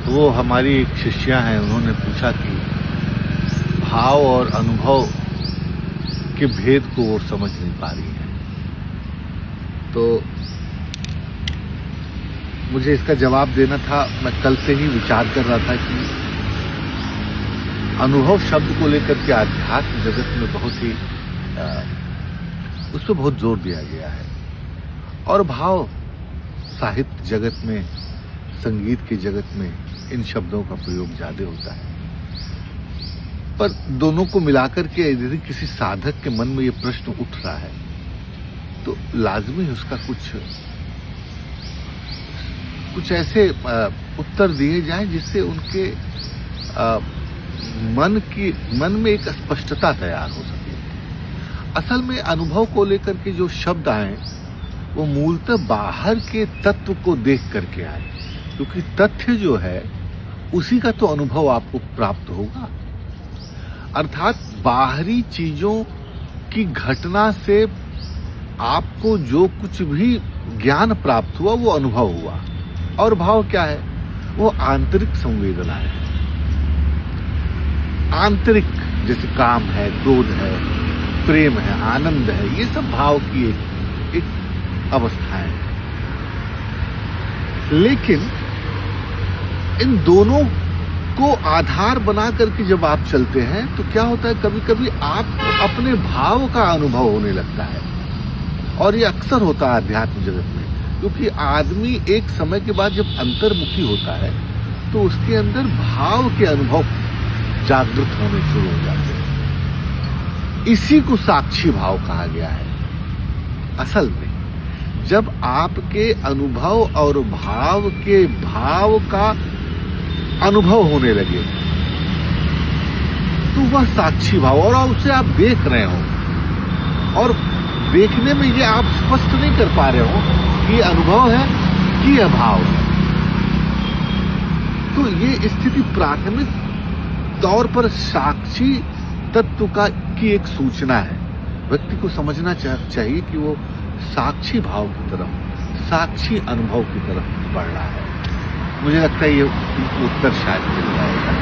वो हमारी एक शिष्या हैं, उन्होंने पूछा कि भाव और अनुभव के भेद को वो समझ नहीं पा रही हैं। तो मुझे इसका जवाब देना था। मैं कल से ही विचार कर रहा था कि अनुभव शब्द को लेकर के आध्यात्म जगत में बहुत ही उस पर बहुत जोर दिया गया है, और भाव साहित्य जगत में, संगीत की जगत में इन शब्दों का प्रयोग ज्यादा होता है। पर दोनों को मिलाकर के यदि किसी साधक के मन में ये प्रश्न उठ रहा है तो लाजमी उसका कुछ ऐसे उत्तर दिए जाएं जिससे उनके मन में एक स्पष्टता तैयार हो सके। असल में अनुभव को लेकर के जो शब्द आए वो मूलतः बाहर के तत्व को देख करके आए, क्योंकि तथ्य जो है उसी का तो अनुभव आपको प्राप्त होगा। अर्थात बाहरी चीजों की घटना से आपको जो कुछ भी ज्ञान प्राप्त हुआ वो अनुभव हुआ। और भाव क्या है? वो आंतरिक संवेदना है। आंतरिक, जैसे काम है, क्रोध है, प्रेम है, आनंद है, ये सब भाव की एक अवस्था है। लेकिन इन दोनों को आधार बना करके जब आप चलते हैं तो क्या होता है, कभी कभी आपको अपने भाव का अनुभव होने लगता है। और ये अक्सर होता है अध्यात्म जगत में, क्योंकि आदमी एक समय के बाद जब अंतर्मुखी होता है तो उसके अंदर भाव के अनुभव जागृत होने शुरू हो जाते हैं। इसी को साक्षी भाव कहा गया है। असल में जब आपके अनुभव और भाव के भाव का अनुभव होने लगे तो वह साक्षी भाव, और उसे आप देख रहे हो और देखने में ये आप स्पष्ट नहीं कर पा रहे हो कि ये अनुभव है कि यह भाव है। तो ये स्थिति प्राथमिक तौर पर साक्षी तत्व की एक सूचना है। व्यक्ति को समझना चाहिए कि वो साक्षी भाव की तरफ, साक्षी अनुभव की तरफ बढ़ रहा है। मुझे लगता है ये उत्तर शायद मिल जाएगा।